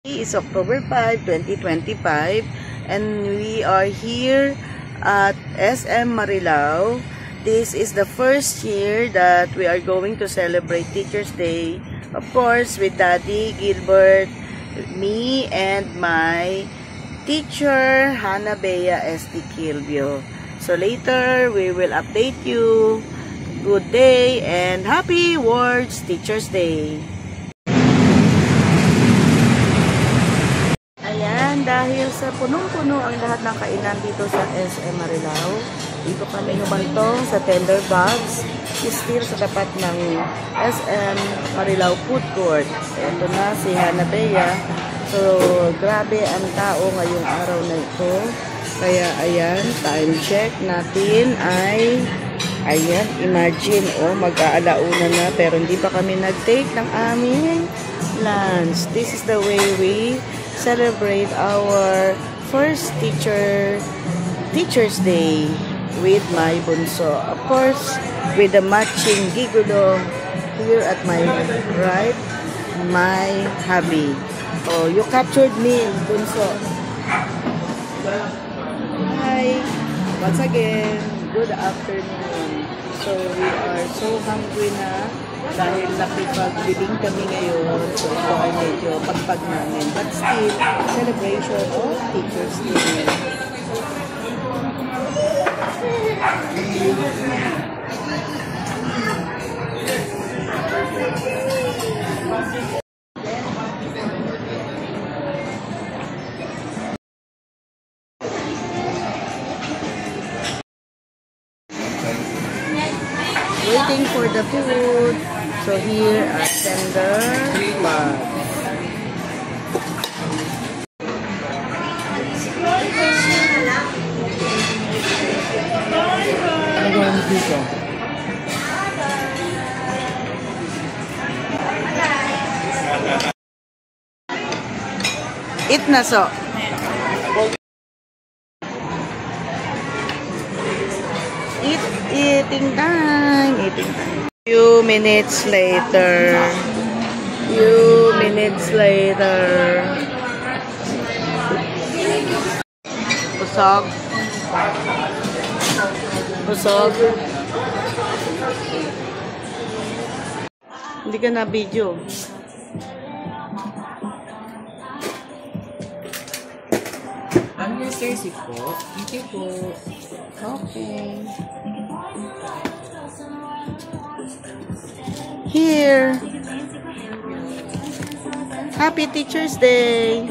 It's October 5, 2025, and we are here at SM Marilao. This is the first year that we are going to celebrate Teacher's Day, of course, with Daddy Gilbert, me, and my teacher, Hannah Bea S.D. Kilvio. So later, we will update you. Good day and happy words Teacher's Day! Dahil sa punong-puno ang lahat ng kainan dito sa SM Marilao, dito kami humantong sa Tender Box, still sa tapat ng SM Marilao Food Court. Ito na si Hannah Bea. So, grabe ang tao ngayong araw na ito. Kaya, ayan, time check natin ay, ayan, imagine, mag-aalauna na, pero hindi pa kami nag-take ng aming lunch. This is the way we celebrate our first Teacher's Day with my bunso. Of course, with the matching gigulo here at my right, my hubby. Oh, you captured me, bunso. Hi. Once again, good afternoon. So, we are so hungry na dahil nakipagbibing kami ngayon. So, ito ay medyo pagpag namin. But still, celebration of Teacher's Day. Waiting for the food. So here are Tender Box. Eat na so. Eating time. Few minutes later. Busog. Hindi ka na video. I'm your Cersei po. Thank you po. Okay. Here. Happy Teacher's Day.